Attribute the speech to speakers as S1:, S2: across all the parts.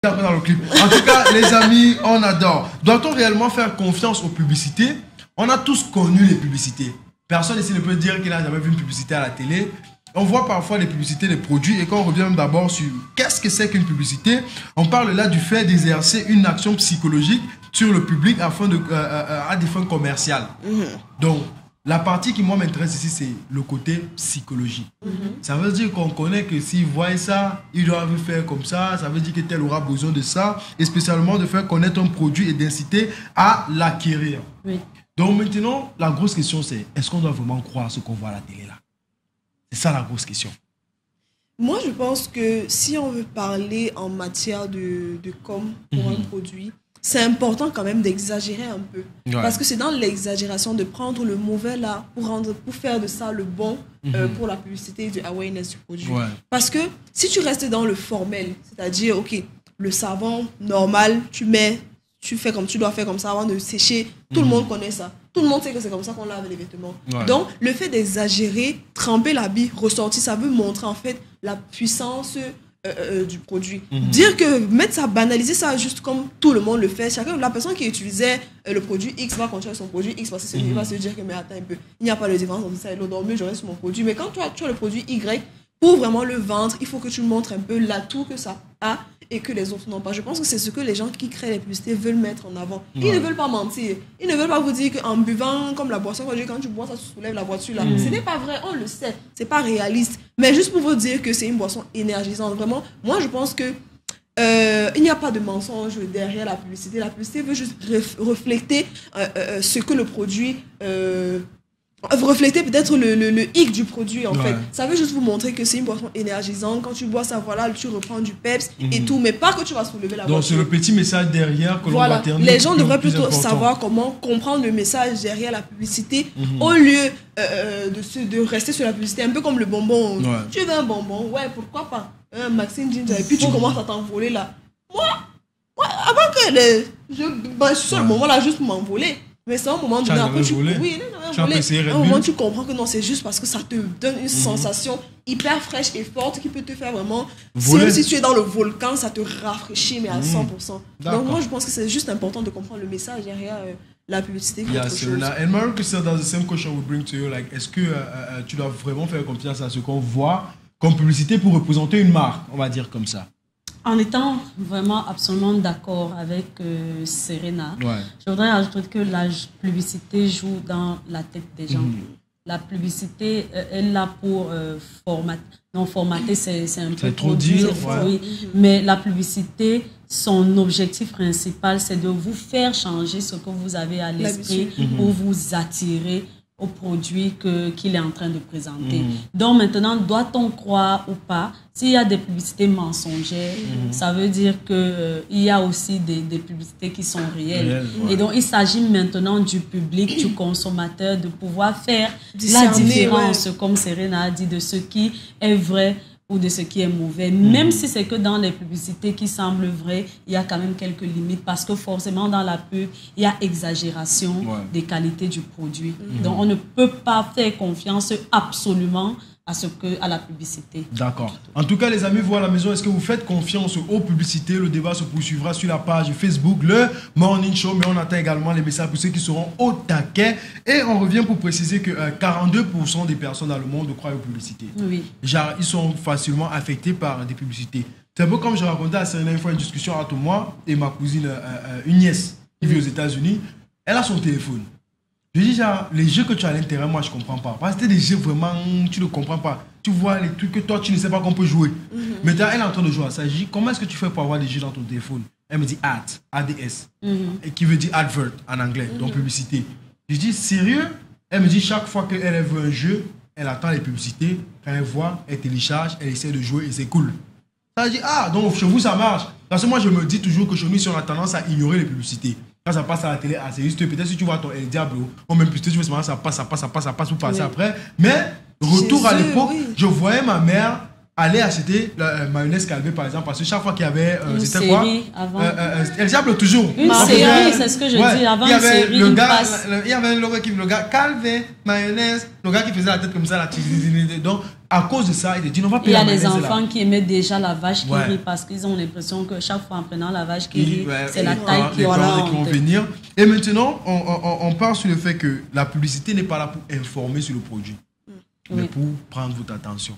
S1: Dans le clip. En tout cas, les amis, on adore. Doit-on réellement faire confiance aux publicités? On a tous connu les publicités. Personne ici ne peut dire qu'il n'a jamais vu une publicité à la télé. On voit parfois les publicités des produits et quand on revient d'abord sur qu'est-ce que c'est qu'une publicité, on parle là du fait d'exercer une action psychologique sur le public afin à des fins commerciales. Donc, la partie qui moi m'intéresse ici, c'est le côté psychologique. Ça veut dire qu'on connaît que s'ils voient ça, ils doivent faire comme ça. Ça veut dire que tel aura besoin de ça. Et spécialement de faire connaître un produit et d'inciter à l'acquérir.
S2: Oui.
S1: Donc maintenant, la grosse question c'est, est-ce qu'on doit vraiment croire ce qu'on voit à la télé là? C'est ça la grosse question.
S3: Moi, je pense que si on veut parler en matière de com pour un produit, c'est important quand même d'exagérer un peu. Ouais. Parce que c'est dans l'exagération de prendre le mauvais là pour faire de ça le bon pour la publicité de awareness du produit. Ouais. Parce que si tu restes dans le formel, c'est-à-dire, ok, le savon normal, tu fais comme tu dois faire comme ça avant de sécher, tout le monde connaît ça. Tout le monde sait que c'est comme ça qu'on lave les vêtements. Ouais. Donc, le fait d'exagérer, tremper l'habit, ressortir, ça veut montrer en fait la puissance du produit. Dire que mettre ça, banaliser ça juste comme tout le monde le fait. La personne qui utilisait le produit X va continuer son produit X parce que il va se dire que mais attends un peu, il n'y a pas de différence entre ça et l'autre, donc mieux je reste sur mon produit. Mais quand tu as le produit Y, pour vraiment le vendre, il faut que tu montres un peu l'atout que ça a et que les autres n'ont pas. Je pense que c'est ce que les gens qui créent les publicités veulent mettre en avant. Ils ne veulent pas mentir. Ils ne veulent pas vous dire qu'en buvant comme la boisson, quand tu bois, ça soulève la voiture. Là. Ce n'est pas vrai, on le sait. C'est pas réaliste. Mais juste pour vous dire que c'est une boisson énergisante. Vraiment, moi, je pense que il n'y a pas de mensonge derrière la publicité. La publicité veut juste refléter ce que le produit... refléter peut-être le hic du produit en fait. Ça veut juste vous montrer que c'est une boisson énergisante. Quand tu bois ça, voilà, tu reprends du peps et tout, mais pas que tu vas soulever la voiture.
S1: Donc c'est le petit message derrière que l'on va terminer.
S3: Les gens devraient plutôt savoir comment comprendre le message derrière la publicité au lieu de rester sur la publicité, un peu comme le bonbon. Tu veux un bonbon? Ouais, pourquoi pas? Un Maxine Ginger, et puis tu commences à t'envoler là. Moi, avant que sur le moment là, juste pour m'envoler. Mais c'est un moment donné, après un moment tu comprends que non, c'est juste parce que ça te donne une sensation hyper fraîche et forte qui peut te faire vraiment, même si tu es dans le volcan, ça te rafraîchit mais à 100%. Donc moi je pense que c'est juste important de comprendre le message derrière la publicité.
S1: And Mario Christian, that's the same question we bring to you. Like, est-ce que tu dois vraiment faire confiance à ce qu'on voit comme publicité pour représenter une marque, on va dire comme ça?
S2: En étant vraiment absolument d'accord avec Serena, je voudrais ajouter que la publicité joue dans la tête des gens. La publicité est là pour formater. Non, formater, c'est un peu
S1: trop dire.
S2: Oui. Mais la publicité, son objectif principal, c'est de vous faire changer ce que vous avez à l'esprit pour vous attirer au produit qu'il est en train de présenter. Donc maintenant, doit-on croire ou pas? S'il y a des publicités mensongères, ça veut dire qu'il y a aussi des publicités qui sont réelles. Et donc, il s'agit maintenant du public, du consommateur, de pouvoir faire la différence, comme Serena a dit, de ce qui est vrai ou de ce qui est mauvais. Même si c'est que dans les publicités qui semblent vraies, il y a quand même quelques limites parce que forcément dans la pub, il y a exagération des qualités du produit. Donc on ne peut pas faire confiance absolument à la publicité.
S1: D'accord. En tout cas, les amis, vous à la maison, est-ce que vous faites confiance aux publicités? Le débat se poursuivra sur la page Facebook, le Morning Show, mais on attend également les messages pour ceux qui seront au taquet. Et on revient pour préciser que 42% des personnes dans le monde croient aux publicités.
S2: Oui.
S1: Genre, ils sont facilement affectés par des publicités. C'est un peu comme je racontais à Serena une fois une discussion entre moi et ma cousine, une nièce qui vit aux États-Unis. Elle a son téléphone. Je dis, genre, les jeux que tu as à l'intérieur, moi, je ne comprends pas. Parce que c'est des jeux vraiment, tu ne comprends pas. Tu vois les trucs que toi, tu ne sais pas qu'on peut jouer. Maintenant, elle est en train de jouer à ça. Je dis, comment est-ce que tu fais pour avoir des jeux dans ton téléphone? Elle me dit ADS, et qui veut dire advert en anglais, donc publicité. Je dis, sérieux? Elle me dit, chaque fois qu'elle veut un jeu, elle attend les publicités. Quand elle voit, elle télécharge, elle essaie de jouer et c'est cool. Ça dit, donc chez vous, ça marche. Parce que moi, je me dis toujours que chez nous, si on a tendance à ignorer les publicités. Quand ça passe à la télé, c'est juste peut-être si tu vois ton El Diablo, ou même plus tu vois ça passe, vous passez après. Mais retour à l'époque, je voyais ma mère aller acheter la mayonnaise Calvé, par exemple, parce que chaque fois qu'il y avait...
S2: c'était
S1: quoi
S2: avant.
S1: Elle diable toujours.
S2: Une série, c'est ce que je dis. Avant une série,
S1: il y avait un logo qui le gars, Calvé, mayonnaise, le gars qui faisait la tête comme ça, donc, à cause de ça, il dit, non, on va payer la mayonnaise.
S2: Il y a des enfants qui aimaient déjà la vache qui rit parce qu'ils ont l'impression que chaque fois en prenant la vache qui rit, c'est la taille qui
S1: vont venir. Et maintenant, on part sur le fait que la publicité n'est pas là pour informer sur le produit, mais pour prendre votre attention.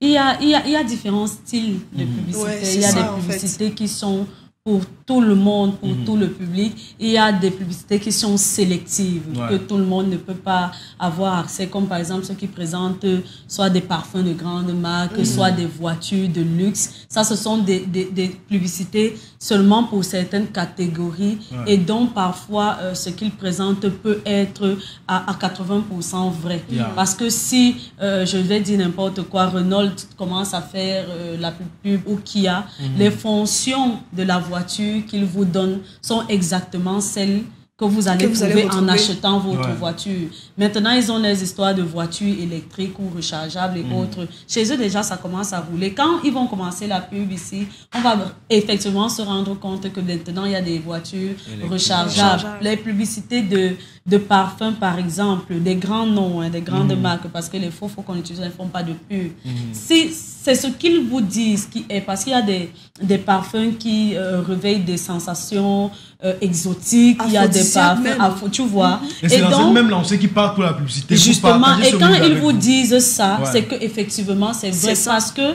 S2: Il y a différents styles de publicité. Il y a des publicités qui sont pour tout le monde, pour tout le public. Il y a des publicités qui sont sélectives, que tout le monde ne peut pas avoir accès, comme par exemple ceux qui présentent soit des parfums de grande marque, soit des voitures de luxe. Ça, ce sont des publicités seulement pour certaines catégories et dont parfois ce qu'ils présentent peut être à 80% vrai. Parce que si, je vais dire n'importe quoi, Renault commence à faire la pub ou Kia, les fonctions de la voiture qu'ils vous donnent sont exactement celles que vous allez trouver en achetant votre voiture. Maintenant, ils ont les histoires de voitures électriques ou rechargeables et autres. Chez eux, déjà, ça commence à rouler. Quand ils vont commencer la pub ici, on va effectivement se rendre compte que maintenant, il y a des voitures rechargeables. Les publicités de parfums, par exemple, des grands noms, des grandes marques, parce que les faux qu'on utilise ne font pas de pub. Si c'est ce qu'ils vous disent qui est, parce qu'il y a des parfums qui réveillent des sensations exotiques, il y a des parfums, tu vois.
S1: Et c'est dans cette même lancée qui parle pour la publicité.
S2: Justement, et quand ils vous disent ça, c'est que effectivement c'est vrai, parce que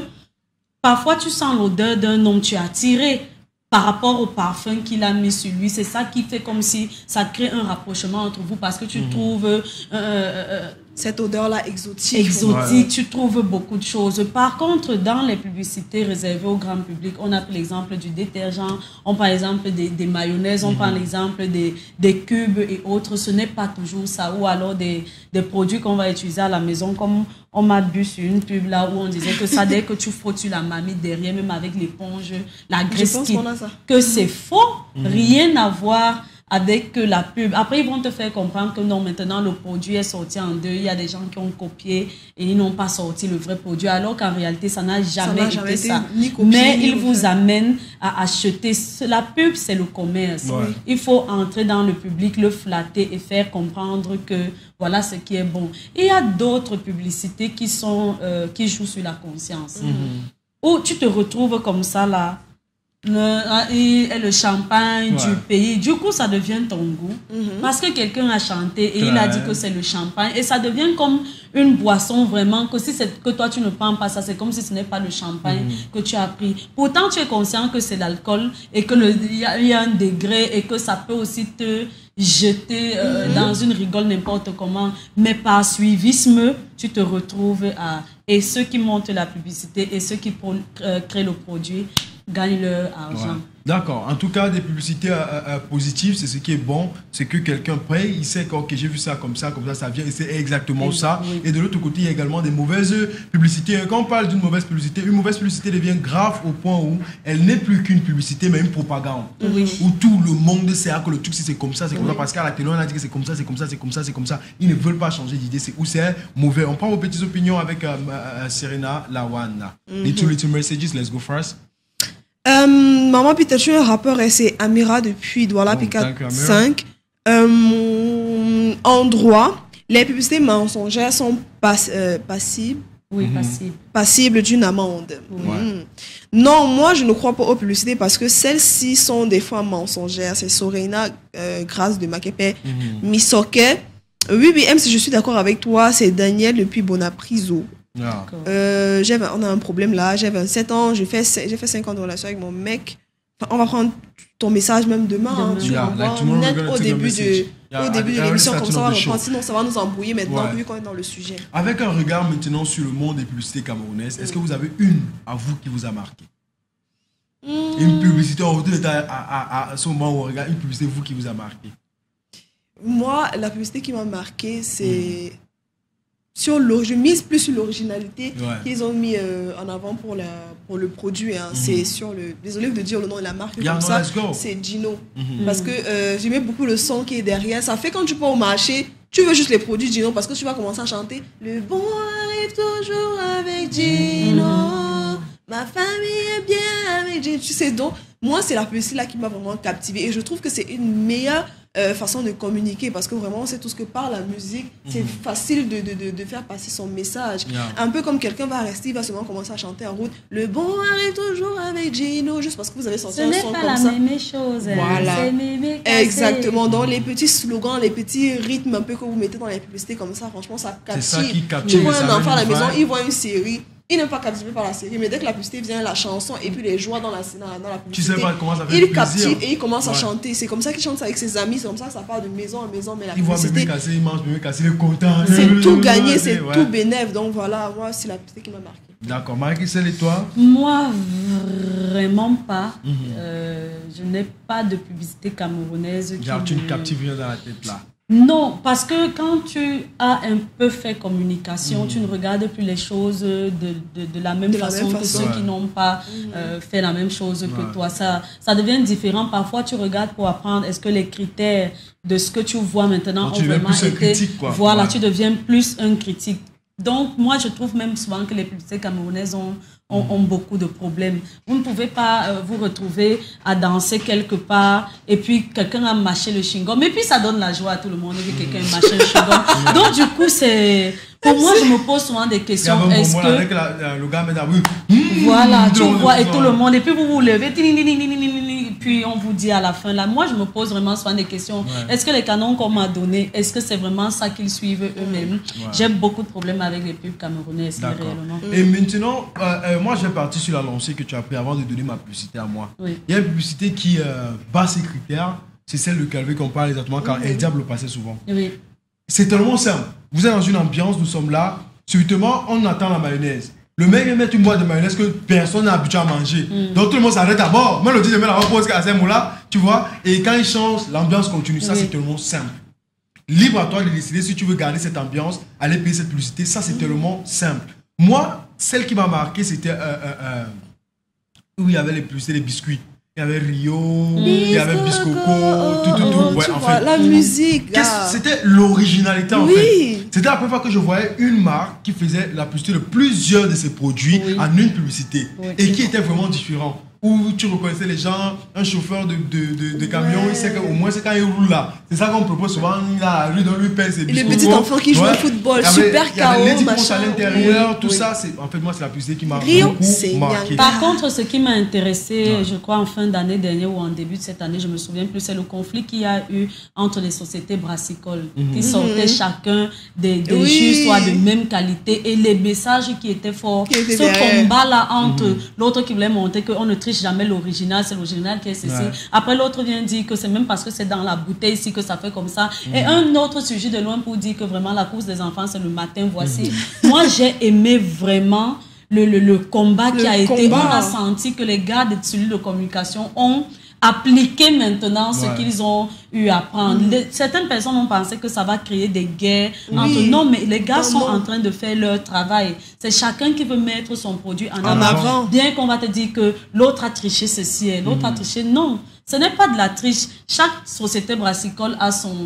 S2: parfois tu sens l'odeur d'un homme, tu es attiré par rapport au parfum qu'il a mis sur lui. C'est ça qui fait comme si ça crée un rapprochement entre vous, parce que tu trouves
S3: cette odeur-là exotique.
S2: Exotique, tu trouves beaucoup de choses. Par contre, dans les publicités réservées au grand public, on a pris l'exemple du détergent, on prend l'exemple des mayonnaises, on prend l'exemple des cubes et autres. Ce n'est pas toujours ça. Ou alors des produits qu'on va utiliser à la maison, comme on m'a vu sur une pub là où on disait que ça, dès que tu frottes sur la marmite derrière, même avec l'éponge, la graisse que c'est faux, rien à voir avec la pub. Après, ils vont te faire comprendre que non, maintenant, le produit est sorti en deux. Il y a des gens qui ont copié et ils n'ont pas sorti le vrai produit, alors qu'en réalité, ça n'a jamais été ça. Mais ils vous amènent à acheter. La pub, c'est le commerce. Il faut entrer dans le public, le flatter et faire comprendre que voilà ce qui est bon. Il y a d'autres publicités qui jouent sur la conscience. Où tu te retrouves comme ça, là, le champagne du pays. Du coup, ça devient ton goût. Parce que quelqu'un a chanté et il a dit que c'est le champagne. Et ça devient comme une boisson vraiment, que si c'est que toi, tu ne prends pas ça, c'est comme si ce n'est pas le champagne que tu as pris. Pourtant, tu es conscient que c'est l'alcool et qu'il y a un degré et que ça peut aussi te jeter dans une rigole n'importe comment. Mais par suivisme, tu te retrouves à... Et ceux qui montent la publicité et ceux qui créent le produit gagnent leur argent.
S1: D'accord. En tout cas, des publicités positives, c'est ce qui est bon. C'est que quelqu'un paye, il sait que okay, j'ai vu ça, ça vient, et c'est exactement ça. Et de l'autre côté, il y a également des mauvaises publicités. Quand on parle d'une mauvaise publicité, une mauvaise publicité devient grave au point où elle n'est plus qu'une publicité, mais une propagande. Où tout le monde sait que le truc, c'est comme ça, c'est comme ça. Parce qu'à la télé, on a dit que c'est comme ça, c'est comme ça, c'est comme ça, c'est comme ça. Ils ne veulent pas changer d'idée. C'est où c'est mauvais. On prend vos petites opinions avec Serena Lawana. Little Messages, let's go first.
S3: Maman Peter, je suis un rappeur et c'est Amira depuis Douala P4 5. En droit, les publicités mensongères sont passibles.
S2: Oui,
S3: passibles d'une amende. Non, moi je ne crois pas aux publicités parce que celles-ci sont des fois mensongères. C'est Sorena Grâce de Makepe, Misoke. Oui, même si je suis d'accord avec toi, c'est Daniel depuis Bonapriso. On a un problème là, j'ai 27 ans, j'ai fait 5 ans de relation avec mon mec. Enfin, on va prendre ton message même demain. Tu vas voir net au début de l'émission, comme ça on va reprendre, sinon ça va nous embrouiller maintenant vu qu'on est dans le sujet.
S1: Avec un regard maintenant sur le monde des publicités camerounaises, est-ce que vous avez une à vous qui vous a marqué? Une publicité, on retourne à ce moment où on regarde une publicité vous qui vous a marqué.
S3: Moi, la publicité qui m'a marqué, c'est... je mise plus sur l'originalité qu'ils ont mis en avant pour le produit. C'est sur le... Désolé de dire le nom de la marque comme ça. C'est Gino. Parce que j'aimais beaucoup le son qui est derrière. Ça fait quand tu pars au marché, tu veux juste les produits Gino parce que tu vas commencer à chanter le bon arrive toujours avec Gino. Ma famille est bien avec Gino. Tu sais, donc, moi, c'est la publicité là qui m'a vraiment captivée. Et je trouve que c'est une meilleure façon de communiquer parce que vraiment, c'est tout ce que parle la musique. C'est facile de faire passer son message. Un peu comme quelqu'un va rester, il va seulement commencer à chanter en route. Le bon arrive toujours avec Gino, juste parce que vous avez sorti un son comme ça.
S2: Ce n'est pas la même chose.
S3: Voilà.
S2: C'est mémé cassé.
S3: Exactement. Donc, les petits slogans, les petits rythmes un peu que vous mettez dans les publicités comme ça, franchement, ça captive.
S1: C'est ça qui captive.
S3: Tu vois un enfant à la maison, il voit une série. Il n'est pas captivé par la série, mais dès que la publicité vient, la chanson et puis les joies dans la publicité,
S1: tu sais pas comment ça fait
S3: il captive et il commence à chanter. C'est comme ça qu'il chante avec ses amis, c'est comme ça que ça part de maison en maison. Mais la publicité,
S1: il voit bébé cassé, il mange bébé cassé, il est content.
S3: C'est tout gagné, c'est tout bénéf. Donc voilà, moi, c'est la publicité qui m'a marqué.
S1: D'accord. Marie-Christelle, et toi?
S2: Moi, vraiment pas. Je n'ai pas de publicité camerounaise.
S1: Genre, tu me captives rien dans la tête là.
S2: Non, parce que quand tu as un peu fait communication, tu ne regardes plus les choses de la même façon que ceux qui n'ont pas fait la même chose que toi. Ça devient différent. Parfois, tu regardes pour apprendre est-ce que les critères de ce que tu vois maintenant ont vraiment été...
S1: critique, quoi.
S2: Voilà, tu deviens plus un critique. Donc, moi, je trouve même souvent que les publicités camerounaises ont beaucoup de problèmes. Vous ne pouvez pas vous retrouver à danser quelque part et puis quelqu'un a mâché le chewing-gum. Et puis, ça donne la joie à tout le monde et puis quelqu'un mâche le chewing-gum. Donc, du coup, c'est... Pour moi, je me pose souvent des questions. Est-ce que...
S1: Avec le gars met
S2: voilà, tu vois, et tout le monde. Et puis, vous vous levez, puis on vous dit à la fin, là, moi, je me pose vraiment souvent des questions. Est-ce que les canons qu'on m'a donnés, est-ce que c'est vraiment ça qu'ils suivent eux-mêmes? J'ai beaucoup de problèmes avec les pubs camerounaises, réellement.
S1: Et maintenant, moi, j'ai parti sur la lancée que tu as pris avant de donner ma publicité à moi.
S2: Oui.
S1: Il y a une publicité qui bat ses critères. C'est celle de Calvé qu'on parle exactement quand El Diable passait souvent.
S2: Oui.
S1: C'est tellement simple. Vous êtes dans une ambiance, nous sommes là. Subitement, on attend la mayonnaise. Le mec va mettre une boîte de mayonnaise que personne n'est habitué à manger. Donc tout le monde s'arrête à bord. Moi, le dit, je mets la repose à ces mots-là, tu vois. Et quand il change, l'ambiance continue. Ça, c'est tellement simple. Libre à toi de décider si tu veux garder cette ambiance, aller payer cette publicité. Ça, c'est tellement simple. Moi, celle qui m'a marqué, c'était où il y avait les publicités des biscuits. Il y avait Rio, il y avait Biscoco, tout. Ouais, en fait,
S3: la musique.
S1: C'était l'originalité en fait. C'était la première fois que je voyais une marque qui faisait la publicité de plusieurs de ses produits en une publicité et qui était vraiment différent. Où tu reconnaissais les gens, un chauffeur de camion, il sait qu'au moins c'est quand il roule là. C'est ça qu'on propose souvent, il a la rue dans lui pèse ses biscuits.
S3: Le petit enfant qui joue au football, super chaos,
S1: il y avait les machin. À l'intérieur, tout ça, en fait moi c'est la publicité qui m'a beaucoup marqué.
S2: Par contre, ce qui m'a intéressé, je crois en fin d'année dernière ou en début de cette année, je me souviens plus, c'est le conflit qu'il y a eu entre les sociétés brassicoles qui sortaient chacun des jus soit de même qualité et les messages qui étaient forts. Ce combat là entre l'autre qui voulait montrer qu'on ne triche jamais l'original, c'est l'original qui est ceci. Après l'autre vient dire que c'est même parce que c'est dans la bouteille ici que ça fait comme ça. Et un autre sujet de loin pour dire que vraiment la course des enfants c'est le matin, voici. Moi j'ai aimé vraiment le combat qui a été. On a senti que les gars de cellules de communication ont appliquer maintenant ce qu'ils ont eu à apprendre. Certaines personnes ont pensé que ça va créer des guerres entre... Non, mais les gars sont en train de faire leur travail. C'est chacun qui veut mettre son produit en avant. Bien qu'on va te dire que l'autre a triché ceci et l'autre a triché. Non, ce n'est pas de la triche. Chaque société brassicole a son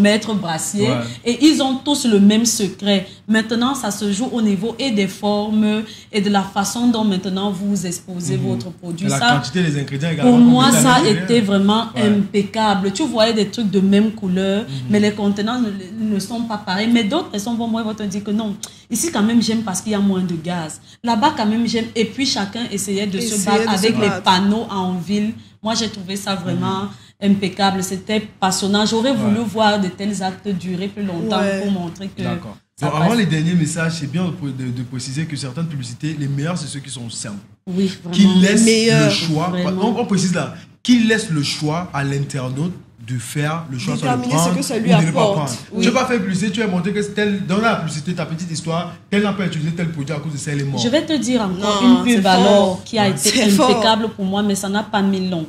S2: maître brassier et ils ont tous le même secret. Maintenant, ça se joue au niveau et des formes et de la façon dont maintenant vous exposez votre produit.
S1: La quantité des ingrédients également.
S2: Pour moi, ça a été vraiment impeccable. Tu voyais des trucs de même couleur, mais les contenants ne sont pas pareils. Mais d'autres personnes vont te dire que non, ici quand même j'aime parce qu'il y a moins de gaz. Là-bas quand même j'aime. Et puis chacun essayait de se battre avec les panneaux en ville. Moi, j'ai trouvé ça vraiment impeccable. C'était passionnant. J'aurais voulu voir de tels actes durer plus longtemps pour montrer que...
S1: D'accord. Avant les derniers messages, c'est bien de préciser que certaines publicités, les meilleures, c'est ceux qui sont simples.
S2: Oui, vraiment.
S1: Qui laissent le choix. On précise là, qui laissent le choix à l'internaute de faire le choix sur le prendre
S3: ce que ça lui apporte.
S1: De ne pas prendre. Tu ne vas pas faire publicité, tu vas montrer que dans la publicité, ta petite histoire, tel n'a pas utilisé tel produit à cause de ça, elle est morte.
S2: Je vais te dire encore une pub alors qui a été impeccable pour moi, mais ça n'a pas mis long.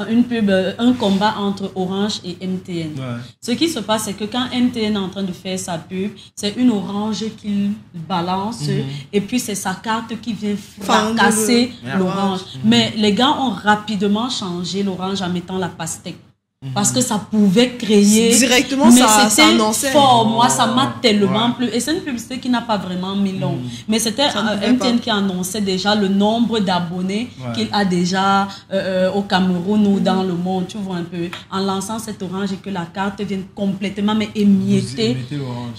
S2: Une pub, un combat entre Orange et MTN. Ce qui se passe, c'est que quand MTN est en train de faire sa pub, c'est une orange qu'il balance et puis c'est sa carte qui vient fracasser l'orange. Mais les gars ont rapidement changé l'orange en mettant la pastèque. Parce que ça pouvait créer...
S3: Directement,
S2: mais
S3: ça annonçait.
S2: Fort. Moi, ça m'a tellement plu. Et c'est une publicité qui n'a pas vraiment mis long. Mais c'était MTN qui annonçait déjà le nombre d'abonnés qu'il a déjà au Cameroun ou dans le monde. Tu vois un peu. En lançant cette orange et que la carte vienne complètement émiettée.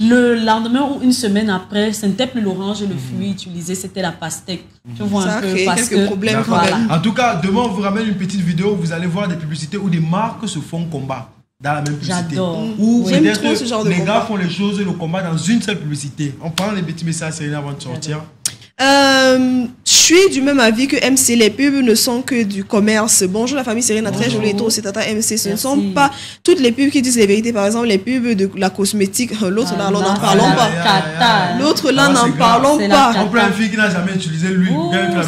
S2: Le lendemain ou une semaine après, ce n'était plus l'orange et le fruit utilisé, c'était la pastèque. Tu vois
S3: ça
S2: un peu.
S3: Parce que problèmes quand même.
S1: En tout cas, demain, on vous ramène une petite vidéo où vous allez voir des publicités où des marques se font combat dans la même publicité.
S2: J'adore.
S1: Ou
S3: j'aime trop ce genre de
S1: les
S3: combat.
S1: gars font les choses et le combat dans une seule publicité. On prend les petits messages à Serena avant de sortir.
S3: Je suis du même avis que MC. Les pubs ne sont que du commerce. Bonjour la famille Serena, très jolie et tout. C'est Tata MC. Ce ne sont pas toutes les pubs qui disent les vérités. Par exemple, les pubs de la cosmétique. L'autre là, n'en parlons pas. L'autre là, n'en parlons pas.
S1: On prend une fille qui n'a jamais utilisé l'huile.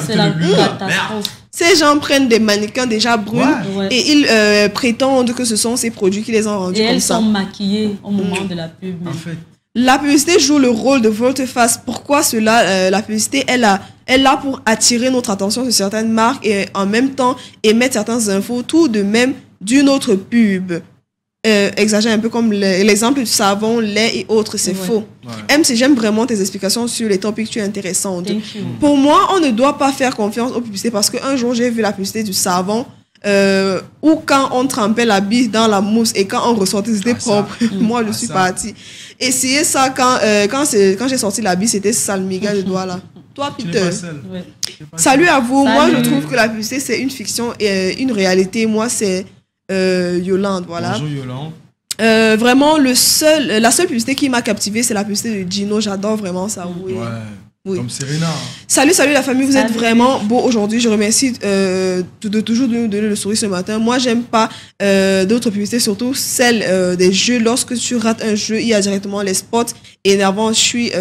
S2: C'est la catastrophe.
S3: Ces gens prennent des mannequins déjà bruns et ils prétendent que ce sont ces produits qui les ont rendus comme ça.
S2: Et elles sont maquillées au moment de la pub.
S1: En fait.
S3: La publicité joue le rôle de volte-face. Pourquoi cela? La publicité est là pour attirer notre attention sur certaines marques et en même temps émettre certaines infos, tout de même d'une autre pub. Exagère un peu comme l'exemple du savon, lait et autres, c'est faux. MC, j'aime vraiment tes explications sur les topics, tu es intéressante. Pour moi, on ne doit pas faire confiance aux publicités parce qu'un jour, j'ai vu la publicité du savon ou quand on trempait la bille dans la mousse et quand on ressortait, c'était propre. Moi, je suis partie. Essayez ça quand j'ai sorti la bille, c'était sale, miga de doigt là. Toi, Peter. Salut à vous. Salut. Moi, je trouve que la publicité, c'est une fiction et une réalité. Moi, c'est Yolande, voilà.
S1: Bonjour Yolande.
S3: Vraiment, la seule publicité qui m'a captivée, c'est la publicité de Gino. J'adore vraiment ça. Oui.
S1: Comme Serena.
S3: Salut la famille, vous êtes vraiment beau aujourd'hui. Je remercie de toujours nous donner le sourire ce matin. Moi, j'aime pas d'autres publicités, surtout celles des jeux. Lorsque tu rates un jeu, il y a directement les spots énervants. Je suis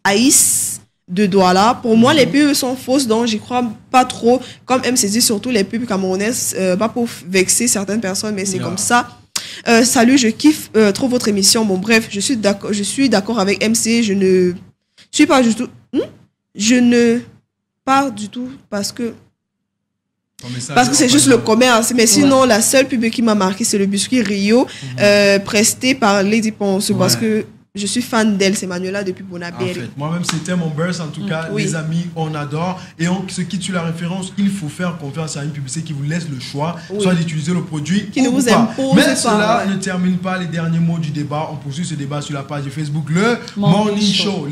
S3: haïs de Douala. Pour moi, les pubs sont fausses, donc j'y crois pas trop. Comme MC dit, surtout les pubs camerounaises, pas pour vexer certaines personnes, mais c'est comme ça. Salut, je kiffe trop votre émission. Bon, bref, je suis d'accord avec MC. Je ne suis pas du tout. Je ne pars du tout parce que c'est juste le commerce. Mais sinon, la seule pub qui m'a marqué, c'est le biscuit Rio, presté par Lady Ponce, parce que je suis fan d'elle, c'est Manuela depuis Bonabel.
S1: En fait, moi-même, c'était mon burst. En tout cas, les amis, on adore. Et on se quitte sur la référence. Il faut faire confiance à une publicité qui vous laisse le choix, soit d'utiliser le produit
S3: qui ne vous impose
S1: pas. Mais cela ne termine pas les derniers mots du débat. On poursuit ce débat sur la page de Facebook, le Morning Show.